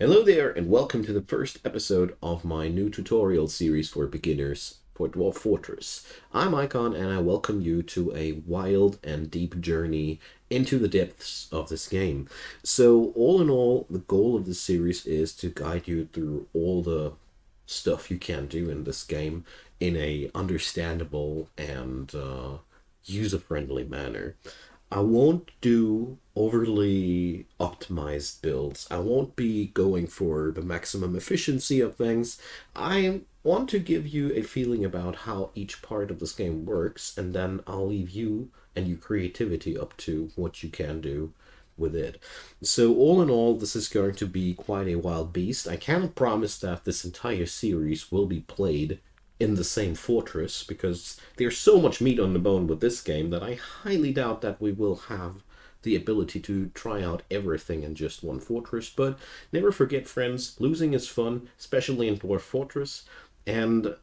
Hello there, and welcome to the first episode of my new tutorial series for beginners for Dwarf Fortress. I'm Icon, and I welcome you to a wild and deep journey into the depths of this game. So, all in all, the goal of this series is to guide you through all the stuff you can do in this game in a understandable and user-friendly manner. I won't do overly optimized builds. I won't be going for the maximum efficiency of things. I want to give you a feeling about how each part of this game works, and then I'll leave you and your creativity up to what you can do with it. So, all in all, this is going to be quite a wild beast. I cannot promise that this entire series will be played in the same fortress because there's so much meat on the bone with this game that I highly doubt that we will have the ability to try out everything in just one fortress. But never forget, friends, losing is fun, especially in Dwarf Fortress, and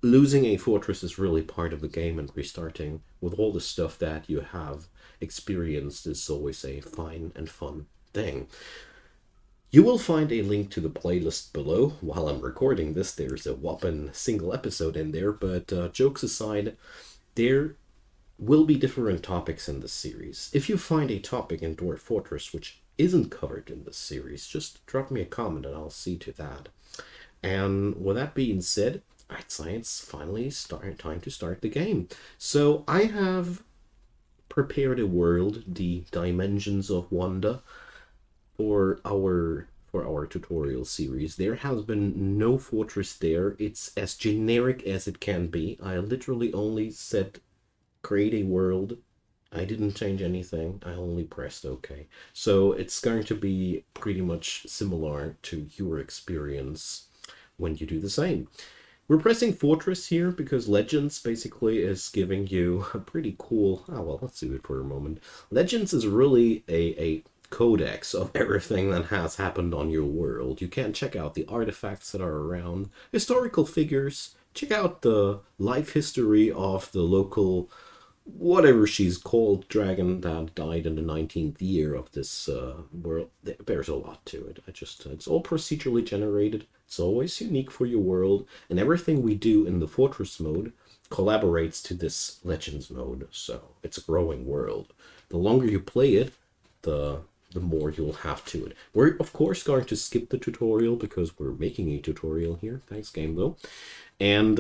losing a fortress is really part of the game, and restarting with all the stuff that you have experienced is always a fine and fun thing. You will find a link to the playlist below. While I'm recording this, there's a whopping single episode in there, but jokes aside, there will be different topics in this series. If you find a topic in Dwarf Fortress which isn't covered in this series, just drop me a comment and I'll see to that. And with that being said, I'd say it's finally time to start the game. So I have prepared a world, the Dimensions of Wonder, for our tutorial series. There has been no fortress there. It's as generic as it can be. I literally only said create a world. I didn't change anything. I only pressed OK. So it's going to be pretty much similar to your experience when you do the same. We're pressing Fortress here because Legends basically is giving you a pretty cool... Oh, well, let's do it for a moment. Legends is really a codex of everything that has happened on your world. You can check out the artifacts that are around, historical figures, check out the life history of the local, whatever she's called, dragon that died in the 19th year of this world. There's a lot to it. It's all procedurally generated. It's always unique for your world, and everything we do in the Fortress mode collaborates to this Legends mode, so it's a growing world. The longer you play it, the more you'll have to it. We're, of course, going to skip the tutorial because we're making a tutorial here. Thanks, game, though. And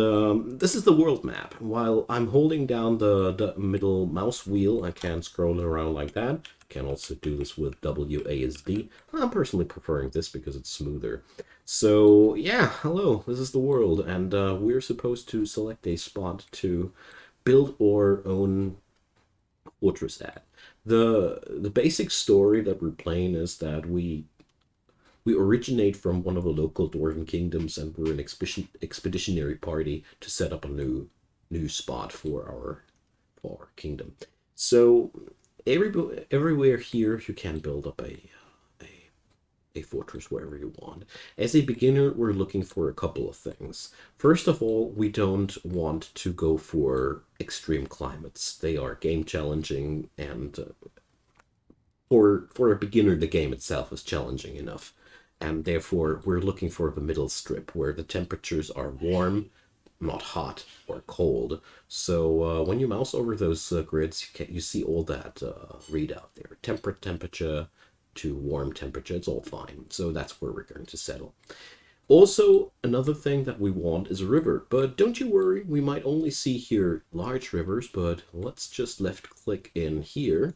this is the world map. While I'm holding down the middle mouse wheel, I can scroll it around like that. Can also do this with WASD. I'm personally preferring this because it's smoother. So, yeah, hello, this is the world, and we're supposed to select a spot to build our own fortress at. The basic story that we're playing is that we originate from one of the local dwarven kingdoms, and we're an expeditionary party to set up a new spot for our kingdom. So everywhere here you can build up a fortress wherever you want. As a beginner, we're looking for a couple of things. First of all, we don't want to go for extreme climates. They are game challenging, and for a beginner, the game itself is challenging enough. And therefore, we're looking for the middle strip where the temperatures are warm, not hot or cold. So when you mouse over those grids, you see all that readout there. Temperate temperature to warm temperature, it's all fine. So that's where we're going to settle. Also, another thing that we want is a river, but don't you worry, we might only see here large rivers, but let's just left click in here,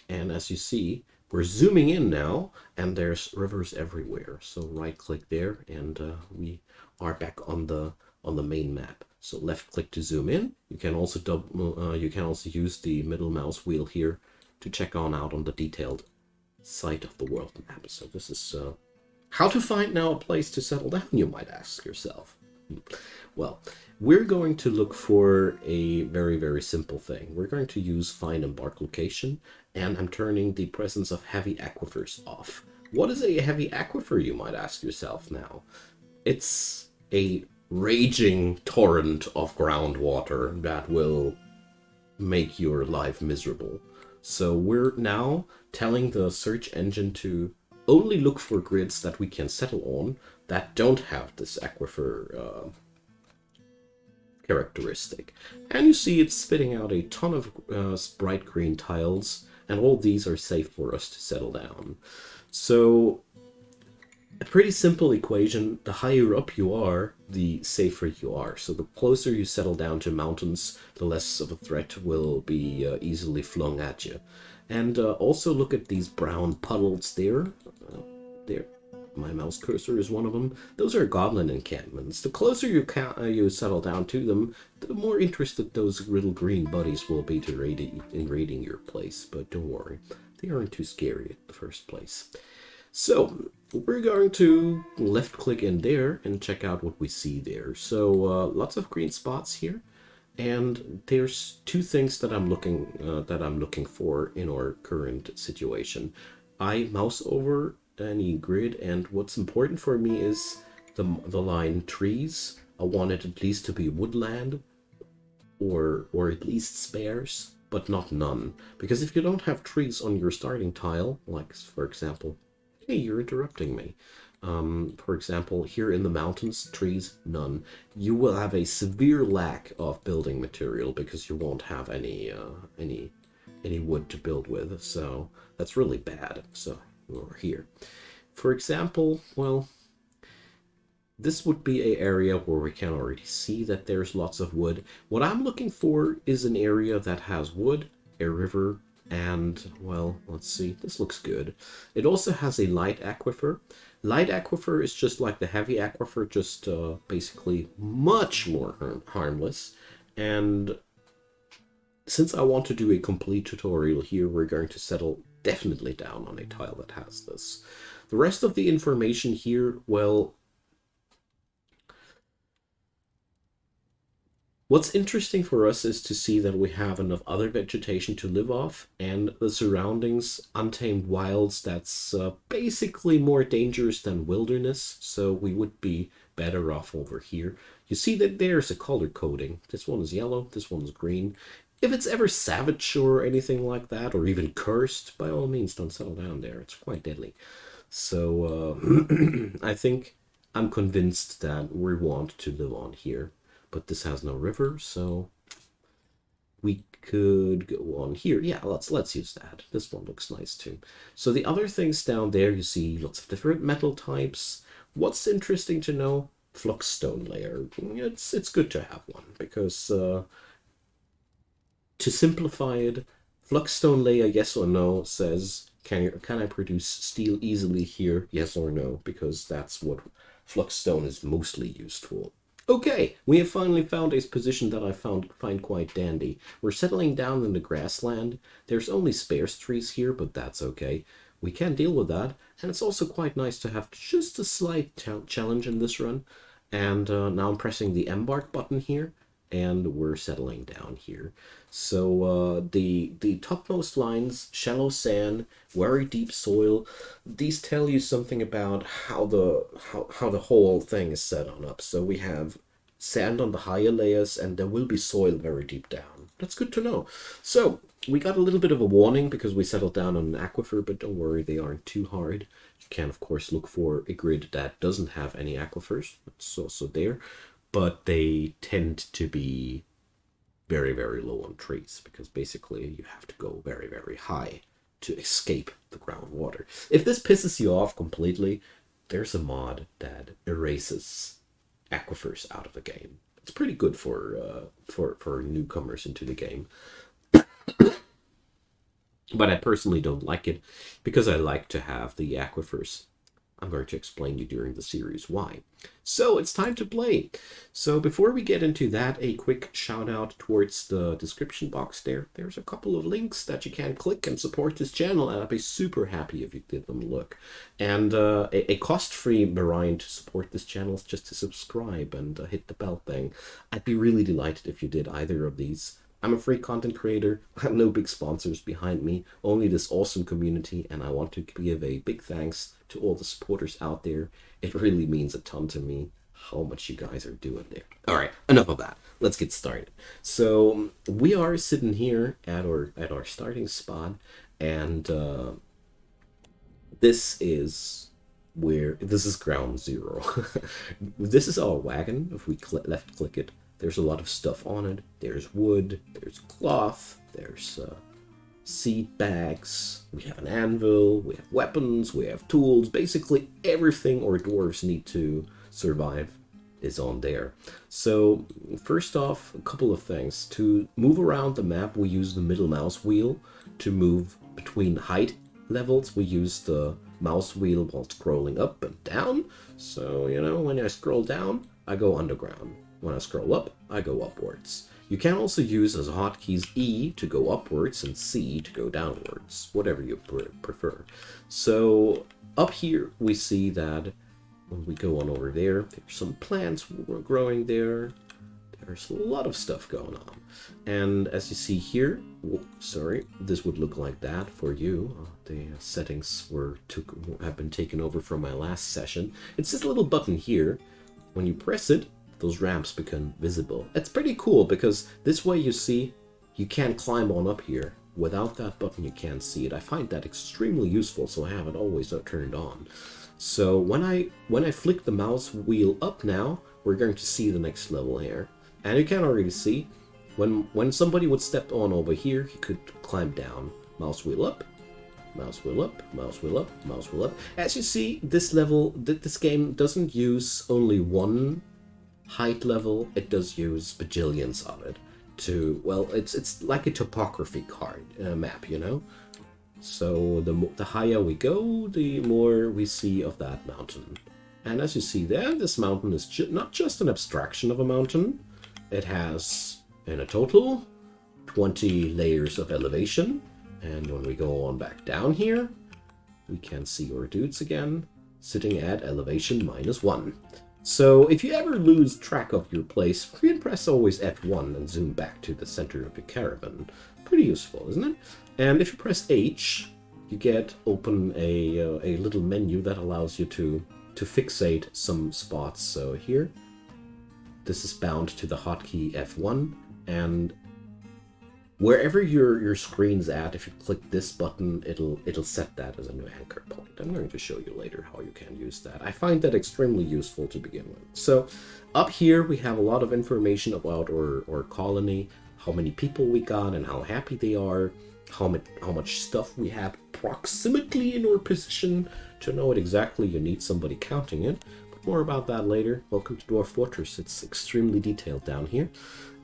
and as you see, we're zooming in now, and there's rivers everywhere. So right click there, and we are back on the main map. So left click to zoom in. You can also use the middle mouse wheel here to check out on the detailed site of the world map. So this is how to find now a place to settle down, you might ask yourself. Well, we're going to look for a very, very simple thing. We're going to use find embark location, and I'm turning the presence of heavy aquifers off. What is a heavy aquifer, you might ask yourself now? It's a raging torrent of groundwater that will make your life miserable. So we're now telling the search engine to only look for grids that we can settle on that don't have this aquifer characteristic. And you see it's spitting out a ton of bright green tiles, and all these are safe for us to settle down. So a pretty simple equation: the higher up you are, the safer you are. So the closer you settle down to mountains, the less of a threat will be easily flung at you. And also look at these brown puddles there. There, my mouse cursor is one of them. Those are goblin encampments. The closer you settle down to them, the more interested those little green buddies will be to raiding your place. But don't worry, they aren't too scary at the first place. So we're going to left click in there and check out what we see there. So lots of green spots here, and there's two things that I'm looking for in our current situation. I mouse over any grid, and what's important for me is the line trees. I want it at least to be woodland, or at least sparse, but not none. Because if you don't have trees on your starting tile, like for example, hey, you're interrupting me. For example, here in the mountains, trees, none. You will have a severe lack of building material because you won't have any wood to build with. So that's really bad. So we're here. For example, well, this would be an area where we can already see that there's lots of wood. What I'm looking for is an area that has wood, a river, and, well, let's see, this looks good. It also has a light aquifer. Light aquifer is just like the heavy aquifer, just basically much more harmless. And since I want to do a complete tutorial here, we're going to settle definitely down on a tile that has this. The rest of the information here, well, what's interesting for us is to see that we have enough other vegetation to live off, and the surroundings, untamed wilds, that's basically more dangerous than wilderness, so we would be better off over here. You see that there's a color coding. This one is yellow, this one's green. If it's ever savage or anything like that, or even cursed, by all means don't settle down there. It's quite deadly. So I think I'm convinced that we want to live on here. But this has no river, so we could go on here. Yeah, let's use that. This one looks nice too. So the other things down there, you see lots of different metal types. What's interesting to know? Fluxstone layer. It's good to have one, because to simplify it, Fluxstone layer, yes or no, says can I produce steel easily here? Yes or no, because that's what Fluxstone is mostly used for. Okay, we have finally found a position that I find quite dandy. We're settling down in the grassland. There's only sparse trees here, but that's okay. We can deal with that, and it's also quite nice to have just a slight challenge in this run. And now I'm pressing the embark button here, and we're settling down here. So the topmost lines, shallow sand, very deep soil, these tell you something about how the whole thing is set on up. So we have sand on the higher layers, and there will be soil very deep down. That's good to know. So we got a little bit of a warning because we settled down on an aquifer, but don't worry, they aren't too hard. You can of course look for a grid that doesn't have any aquifers. That's also there. But they tend to be very, very low on trees, because basically you have to go very, very high to escape the groundwater. If this pisses you off completely, there's a mod that erases aquifers out of the game. It's pretty good for newcomers into the game. But I personally don't like it, because I like to have the aquifers. I'm going to explain you during the series why. So it's time to play. So before we get into that, a quick shout out towards the description box there. There's a couple of links that you can click and support this channel, and I'd be super happy if you give them a look. And a cost-free variant to support this channel is just to subscribe and hit the bell thing. I'd be really delighted if you did either of these. I'm a free content creator. I have no big sponsors behind me, only this awesome community, and I want to give a big thanks to all the supporters out there. It really means a ton to me how much you guys are doing there. All right, enough of that. Let's get started. So we are sitting here at our starting spot, and This is this is ground zero. This is our wagon. If we left click it, there's a lot of stuff on it. There's wood, there's cloth, there's seed bags, we have an anvil, we have weapons, we have tools. Basically everything our dwarves need to survive is on there. So first off, a couple of things. To move around the map, we use the middle mouse wheel. To move between height levels, we use the mouse wheel while scrolling up and down. So, you know, when I scroll down, I go underground. When I scroll up, I go upwards. You can also use as hotkeys E to go upwards and C to go downwards, whatever you prefer. So up here we see that when we go on over there, there's some plants growing there. There's a lot of stuff going on. And as you see here, sorry, this would look like that for you. The settings have been taken over from my last session. It's this little button here. When you press it, those ramps become visible. It's pretty cool because this way you see you can't climb on up here. Without that button you can't see it. I find that extremely useful, so I have it always turned on. So when I flick the mouse wheel up now, we're going to see the next level here. And you can already see when somebody would step on over here, he could climb down. Mouse wheel up, mouse wheel up, mouse wheel up, mouse wheel up. As you see, this level, this game doesn't use only one height level, it does use bajillions of it to, well, it's like a topography card map, you know. So the higher we go, the more we see of that mountain. And as you see there, this mountain is not just an abstraction of a mountain. It has, in a total, 20 layers of elevation. And when we go on back down here, we can see our dudes again, sitting at elevation -1. So if you ever lose track of your place, you can press always F1 and zoom back to the center of your caravan. Pretty useful, isn't it? And if you press H, you get open a little menu that allows you to fixate some spots. So here, this is bound to the hotkey F1, and wherever your screen's at, if you click this button, it'll set that as a new anchor point. I'm going to show you later how you can use that. I find that extremely useful to begin with. So up here we have a lot of information about our colony, how many people we got and how happy they are, how much stuff we have approximately in our position. To know it exactly, you need somebody counting it. But more about that later. Welcome to Dwarf Fortress. It's extremely detailed down here.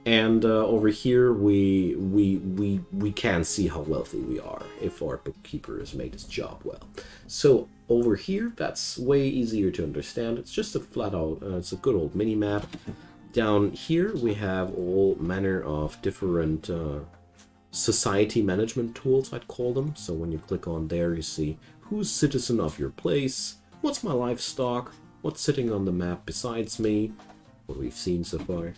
And over here, we can see how wealthy we are if our bookkeeper has made his job well. So over here, that's way easier to understand. It's just a flat out, it's a good old mini map. Down here, we have all manner of different society management tools, I'd call them. So when you click on there, you see who's citizen of your place, what's my livestock, what's sitting on the map besides me, what we've seen so far.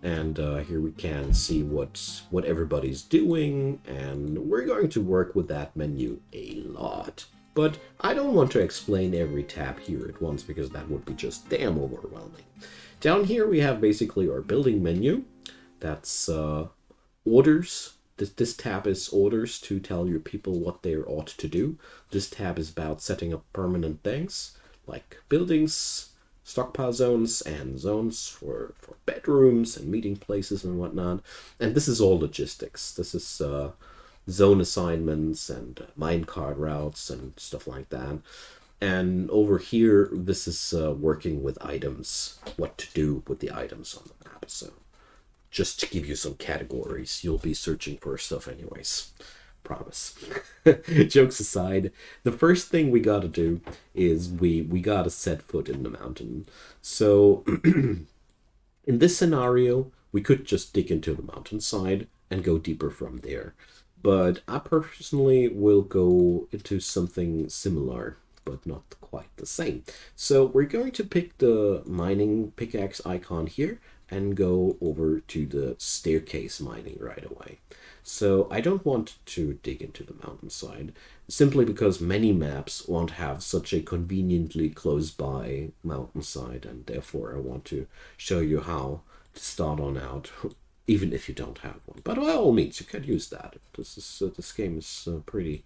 And here we can see what everybody's doing, and we're going to work with that menu a lot. But I don't want to explain every tab here at once because that would be just damn overwhelming. Down here we have basically our building menu. That's orders. This tab is orders to tell your people what they ought to do. This tab is about setting up permanent things like buildings, stockpile zones, and zones for bedrooms and meeting places and whatnot. And this is all logistics. This is zone assignments and minecart routes and stuff like that. And over here, this is working with items, what to do with the items on the map. So just to give you some categories, you'll be searching for stuff anyways. Promise. Jokes aside, the first thing we gotta do is we gotta set foot in the mountain. So in this scenario, we could just dig into the mountainside and go deeper from there. But I personally will go into something similar, but not quite the same. So we're going to pick the mining pickaxe icon here and go over to the staircase mining right away. So I don't want to dig into the mountainside, simply because many maps won't have such a conveniently close by mountainside, and therefore I want to show you how to start on out, even if you don't have one. But by all means, you can use that. This game is pretty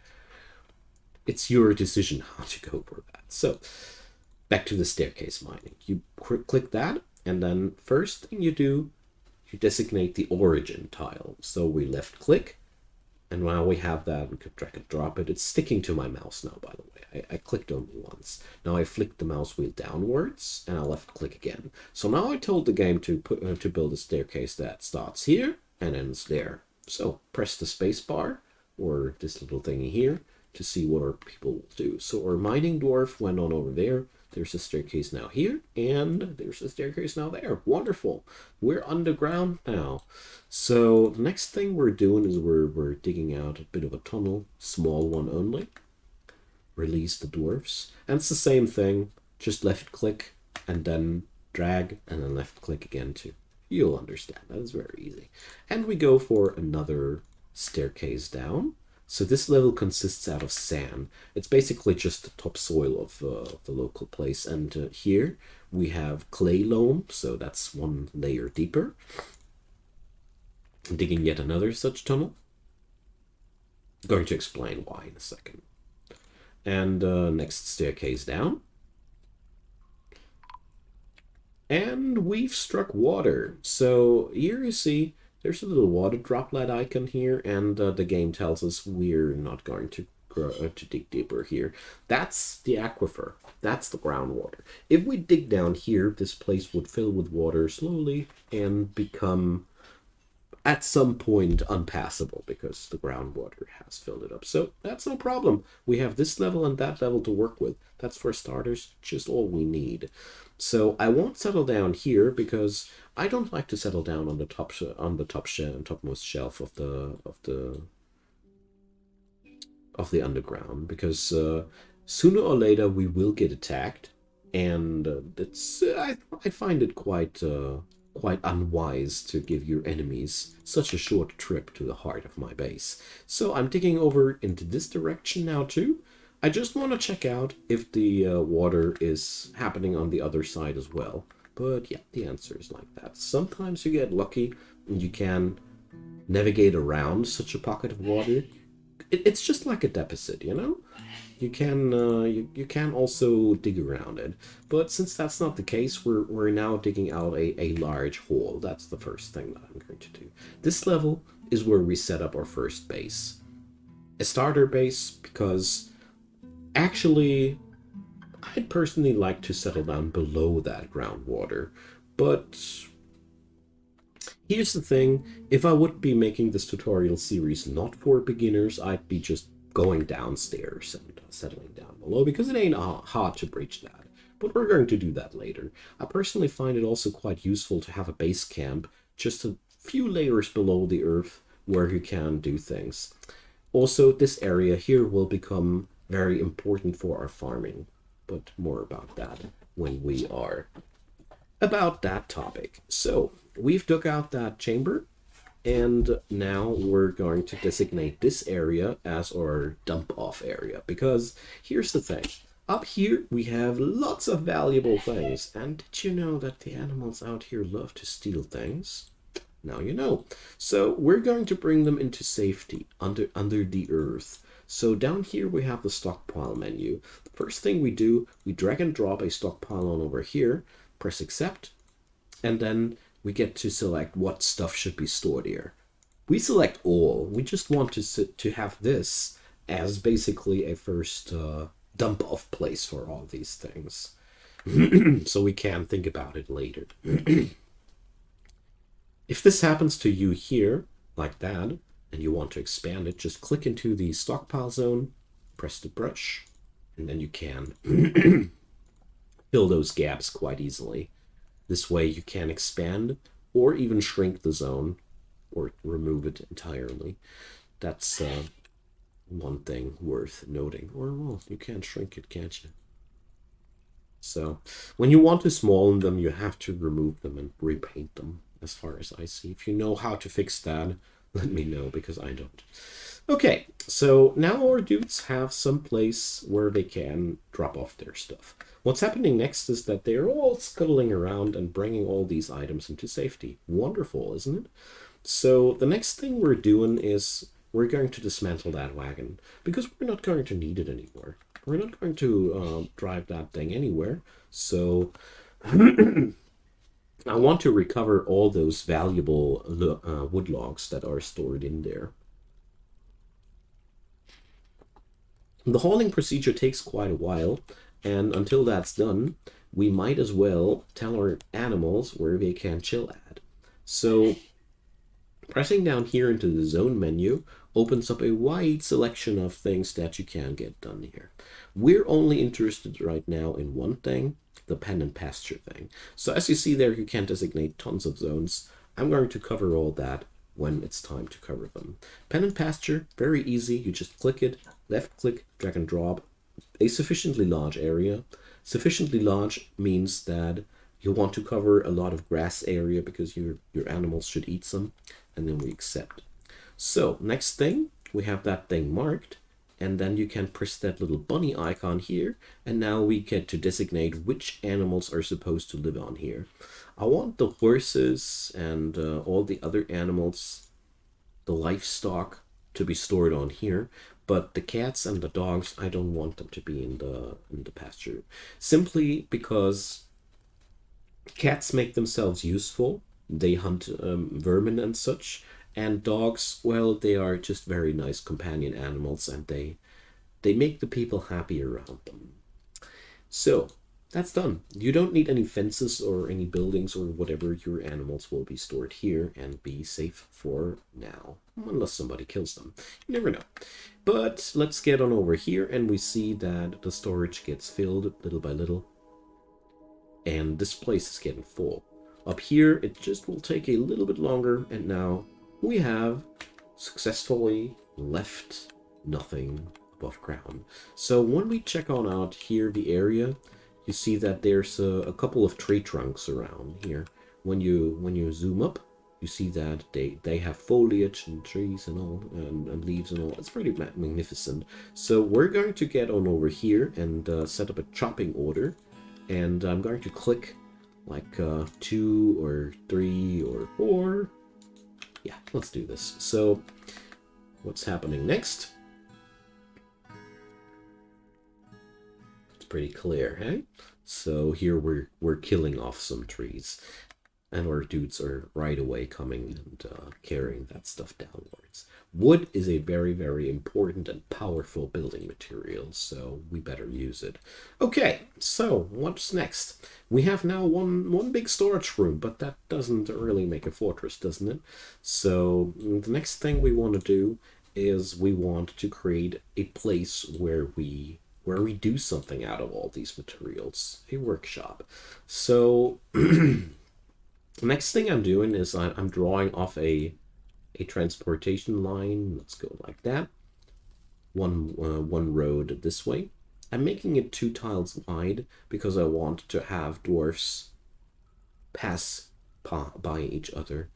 it's your decision how to go for that. So back to the staircase mining. You click that, and then first thing you do, you designate the origin tile. So we left click, and now we have that. We could drag and drop it. It's sticking to my mouse now, by the way. I clicked only once. Now I flicked the mouse wheel downwards, and I left click again. So now I told the game to to build a staircase that starts here and ends there. So press the space bar, or this little thingy here, to see what our people will do. So our mining dwarf went on over there. There's a staircase now here, and there's a staircase now there. Wonderful. We're underground now. So the next thing we're doing is we're digging out a bit of a tunnel, small one only. Release the dwarfs. And it's the same thing, just left click and then drag and then left click again too. You'll understand, that is very easy. And we go for another staircase down. So this level consists out of sand. It's basically just the topsoil of the local place. And here we have clay loam, so that's one layer deeper. I'm digging yet another such tunnel. I'm going to explain why in a second. And next staircase down. And we've struck water. So here you see there's a little water droplet icon here, and the game tells us we're not going to dig deeper here. That's the aquifer. That's the groundwater. If we dig down here, this place would fill with water slowly and become, at some point, unpassable because the groundwater has filled it up. So that's no problem. We have this level and that level to work with. That's, for starters, just all we need. So I won't settle down here because I don't like to settle down on the topmost shelf of the underground, because sooner or later we will get attacked, and I find it quite unwise to give your enemies such a short trip to the heart of my base. So I'm digging over into this direction now too. I just want to check out if the water is happening on the other side as well. But yeah, the answer is like that. Sometimes you get lucky and you can navigate around such a pocket of water. It's just like a deposit, you know? You can also dig around it. But since that's not the case, we're now digging out a large hole. That's the first thing that I'm going to do. This level is where we set up our first base. A starter base, because actually I'd personally like to settle down below that groundwater. But here's the thing, if I would be making this tutorial series not for beginners, I'd be just going downstairs and settling down below, because it ain't hard to breach that. But we're going to do that later. I personally find it also quite useful to have a base camp just a few layers below the earth where you can do things. Also, this area here will become very important for our farming, but more about that when we are about that topic. So we've dug out that chamber, and now we're going to designate this area as our dump off area, because here's the thing. Up here we have lots of valuable things, and did you know that the animals out here love to steal things? Now you know. So we're going to bring them into safety under the earth. So down here we have the stockpile menu. The first thing we do, we drag and drop a stockpile on over here, press accept, and then we get to select what stuff should be stored here. We select all. We just want to have this as basically a first dump off place for all these things. So we can think about it later. If this happens to you here, like that, and you want to expand it, just click into the stockpile zone, press the brush, and then you can fill those gaps quite easily. This way you can expand or even shrink the zone or remove it entirely. That's one thing worth noting. Or, well, you can shrink it, can't you? So when you want to smallen them, you have to remove them and repaint them, as far as I see. If you know how to fix that, let me know, because I don't. Okay, so now our dudes have some place where they can drop off their stuff. What's happening next is that they're all scuttling around and bringing all these items into safety. Wonderful, isn't it? So the next thing we're doing is we're going to dismantle that wagon because we're not going to need it anymore. We're not going to drive that thing anywhere. So I want to recover all those valuable wood logs that are stored in there. The hauling procedure takes quite a while, and until that's done, we might as well tell our animals where they can chill at. So pressing down here into the zone menu opens up a wide selection of things that you can get done here. We're only interested right now in one thing, the pen and pasture thing. So as you see there, you can designate tons of zones. I'm going to cover all that when it's time to cover them. Pen and pasture, very easy. You just click it, left click, drag and drop. A sufficiently large area. Sufficiently large means that you want to cover a lot of grass area because your animals should eat some, and then we accept. So next thing, we have that thing marked, and then you can press that little bunny icon here, and now we get to designate which animals are supposed to live on here. I want the horses and all the other animals, the livestock, to be stored on here, but the cats and the dogs, I don't want them to be in the pasture, simply because cats make themselves useful. They hunt vermin and such, and dogs, well, they are just very nice companion animals, and they make the people happy around them. So that's done. You don't need any fences or any buildings or whatever. Your animals will be stored here and be safe for now, unless somebody kills them. You never know. But let's get on over here, and we see that the storage gets filled little by little, and this place is getting full. Up here, it just will take a little bit longer, and now we have successfully left nothing above ground. So when we check on out here the area, you see that there's a couple of tree trunks around here. When you zoom up, you see that they have foliage and trees and all, and leaves and all. It's pretty magnificent. So we're going to get on over here and set up a chopping order, and I'm going to click like 2 or 3 or 4. Yeah, let's do this. So what's happening next? It's pretty clear, hey? So here we're killing off some trees, and our dudes are right away coming and carrying that stuff downwards. Wood is a very, very important and powerful building material, so we better use it. Okay, so what's next? We have now one big storage room, but that doesn't really make a fortress, doesn't it? So the next thing we want to do is we want to create a place where we do something out of all these materials, a workshop. So next thing I'm doing is I'm drawing off a transportation line. Let's go like that. One road this way. I'm making it 2 tiles wide because I want to have dwarfs pass by each other.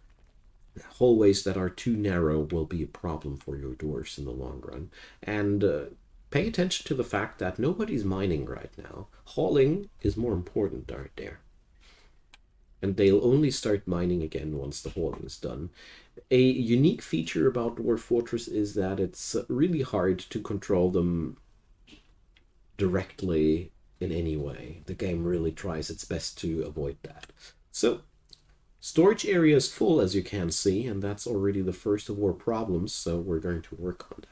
Hallways that are too narrow will be a problem for your dwarfs in the long run. And pay attention to the fact that nobody's mining right now. Hauling is more important right there. And they'll only start mining again once the hauling is done. A unique feature about Dwarf Fortress is that it's really hard to control them directly in any way. The game really tries its best to avoid that. So, storage area is full, as you can see, and that's already the first of our problems, so we're going to work on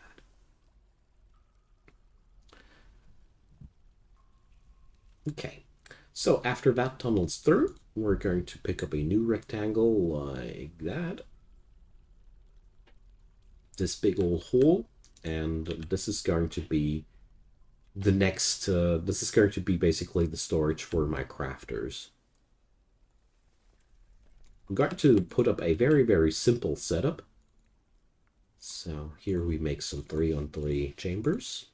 that. Okay, so after that tunnel's through, we're going to pick up a new rectangle like that. This big old hole, and this is going to be the next, this is going to be basically the storage for my crafters. I'm going to put up a very, very simple setup. So here we make some 3-on-3 chambers.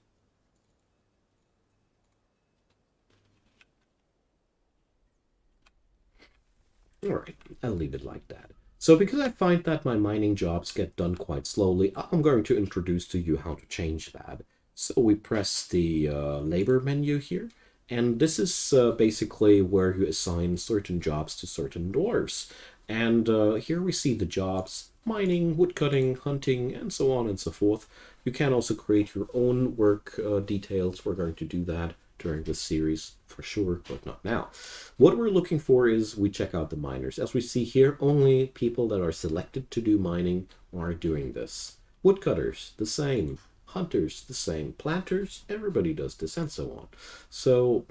Alright, I'll leave it like that. So because I find that my mining jobs get done quite slowly, I'm going to introduce to you how to change that. So we press the labor menu here, and this is basically where you assign certain jobs to certain dwarves. And here we see the jobs. mining, woodcutting, hunting, and so on and so forth. You can also create your own work details. We're going to do that during this series for sure, but not now. What we're looking for is we check out the miners. As we see here, only people that are selected to do mining are doing this. Woodcutters, the same. Hunters, the same. Planters, everybody does this, and so on. So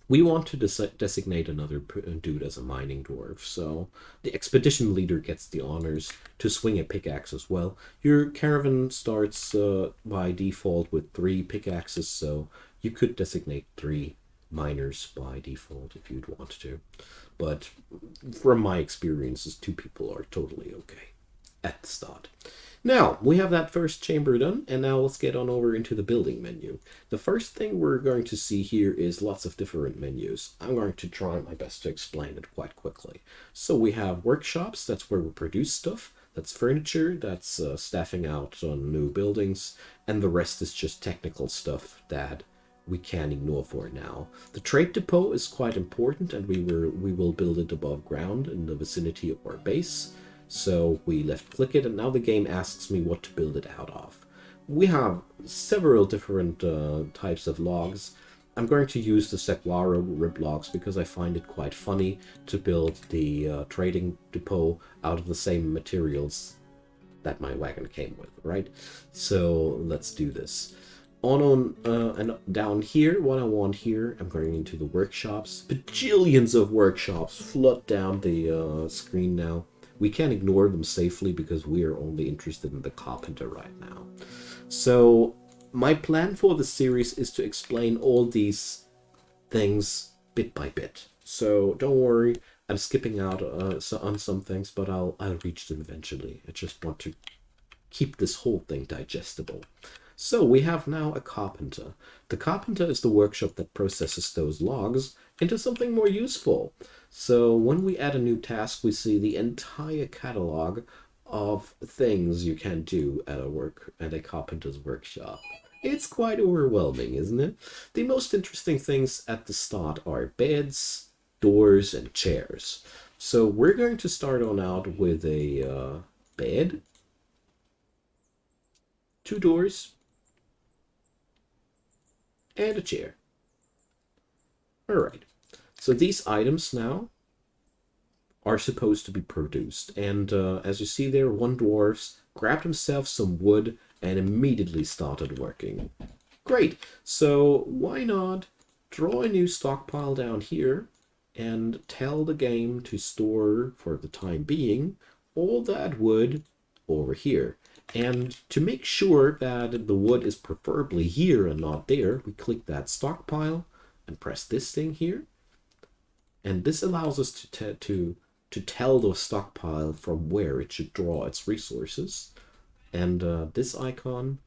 we want to designate another dude as a mining dwarf, so the expedition leader gets the honors to swing a pickaxe as well. Your caravan starts by default with 3 pickaxes, so you could designate 3 miners by default if you'd want to. But from my experiences, 2 people are totally okay at the start. Now, we have that first chamber done, and now let's get on over into the building menu. The first thing we're going to see here is lots of different menus. I'm going to try my best to explain it quite quickly. So we have workshops, that's where we produce stuff. That's furniture, that's staffing out on new buildings, and the rest is just technical stuff that we can ignore for now. The trade depot is quite important, and we will build it above ground in the vicinity of our base. So we left click it, and now the game asks me what to build it out of. We have several different types of logs. I'm going to use the saguaro rib logs because I find it quite funny to build the trading depot out of the same materials that my wagon came with, right? So let's do this. And down here, what I want here, I'm going into the workshops. Bajillions of workshops flood down the screen now. We can ignore them safely because we are only interested in the carpenter right now. So my plan for the series is to explain all these things bit by bit. So don't worry, I'm skipping out on some things, but I'll reach them eventually. I just want to keep this whole thing digestible. So we have now a carpenter. The carpenter is the workshop that processes those logs into something more useful. So when we add a new task, we see the entire catalog of things you can do at a carpenter's workshop. It's quite overwhelming, isn't it? The most interesting things at the start are beds, doors, and chairs. So we're going to start on out with a bed, 2 doors, and a chair. Alright, so these items now are supposed to be produced, and as you see there, one dwarf grabbed himself some wood and immediately started working. Great, so why not draw a new stockpile down here and tell the game to store, for the time being, all that wood over here. And to make sure that the wood is preferably here and not there, we click that stockpile and press this thing here. And this allows us to tell the stockpile from where it should draw its resources. And this icon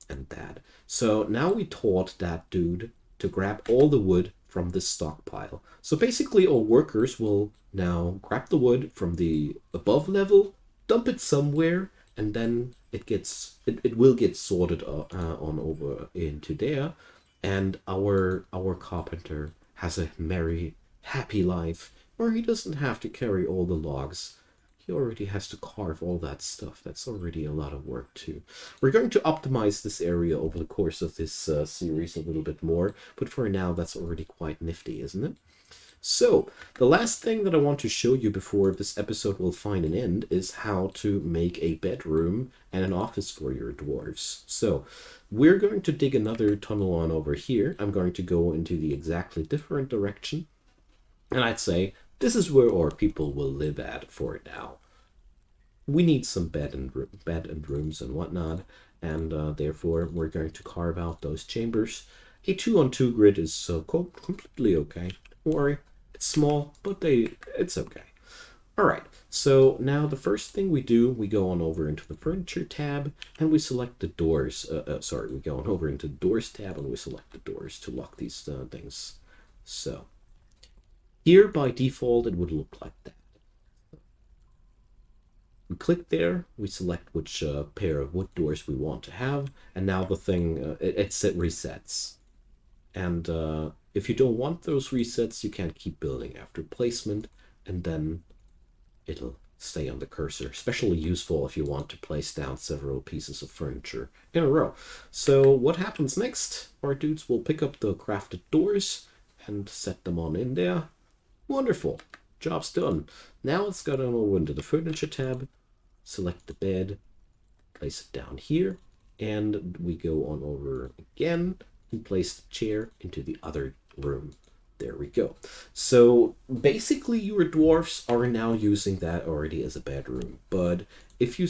and that. So now we taught that dude to grab all the wood from this stockpile. So basically all workers will now grab the wood from the above level, dump it somewhere, and then it will get sorted on over into there, and our carpenter has a merry, happy life where he doesn't have to carry all the logs. He already has to carve all that stuff. That's already a lot of work too. We're going to optimize this area over the course of this series a little bit more, but for now that's already quite nifty, isn't it? So, the last thing that I want to show you before this episode will find an end is how to make a bedroom and an office for your dwarves. So, we're going to dig another tunnel on over here. I'm going to go into the exactly different direction. And I'd say, this is where our people will live at for now. We need some bed and rooms and whatnot, and therefore we're going to carve out those chambers. A 2-on-2 grid is completely okay. Don't worry. It's small, but it's okay. Alright, so now the first thing we do, we go on over into the furniture tab and we select the doors. We go on over into the doors tab and we select the doors to lock these things. So here by default it would look like that. We click there, we select which pair of wood doors we want to have, and now the thing, it resets. And if you don't want those resets, you can keep building after placement, and then it'll stay on the cursor. Especially useful if you want to place down several pieces of furniture in a row. So what happens next? Our dudes will pick up the crafted doors and set them on in there. Wonderful. Job's done. Now let's go down over into the furniture tab, select the bed, place it down here, and we go on over again and place the chair into the other room. There we go. So basically your dwarfs are now using that already as a bedroom. But if you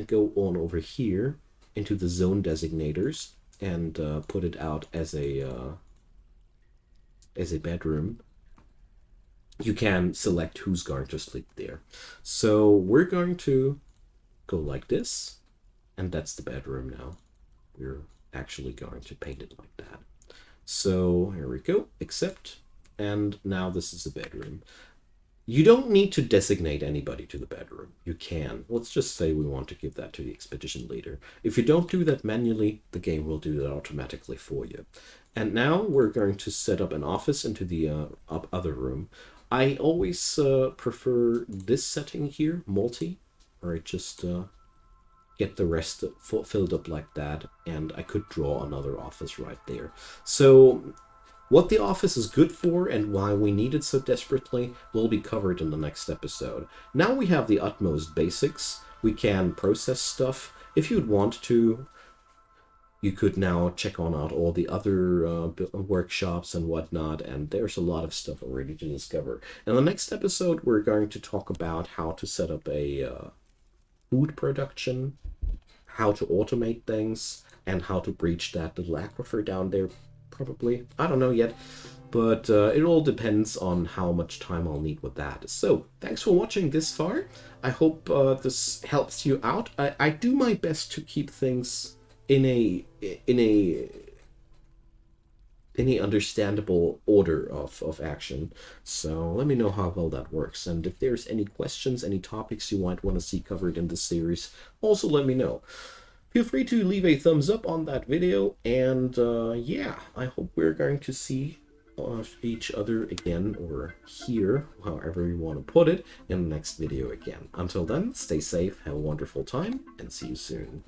go on over here into the zone designators and put it out as a bedroom, you can select who's going to sleep there. So we're going to go like this, and that's the bedroom now. We're actually going to paint it like that. So here we go, accept. And now this is the bedroom. You don't need to designate anybody to the bedroom. You can. Let's just say we want to give that to the expedition leader. If you don't do that manually, the game will do that automatically for you. And now we're going to set up an office into the other room. I always prefer this setting here, multi, where I just get the rest filled up like that, and I could draw another office right there. So what the office is good for and why we need it so desperately will be covered in the next episode. Now we have the utmost basics. We can process stuff. If you'd want to, you could now check on out all the other workshops and whatnot, and there's a lot of stuff already to discover. In the next episode, we're going to talk about how to set up a food production, how to automate things, and how to breach that little aquifer down there. Probably. I don't know yet, but it all depends on how much time I'll need with that. So, thanks for watching this far. I hope this helps you out. I do my best to keep things in a understandable order of action. So let me know how well that works. And if there's any questions, any topics you might want to see covered in this series, also let me know. Feel free to leave a thumbs up on that video, and yeah, I hope we're going to see each other again, or here, however you want to put it, in the next video again. Until then, stay safe, have a wonderful time, and see you soon.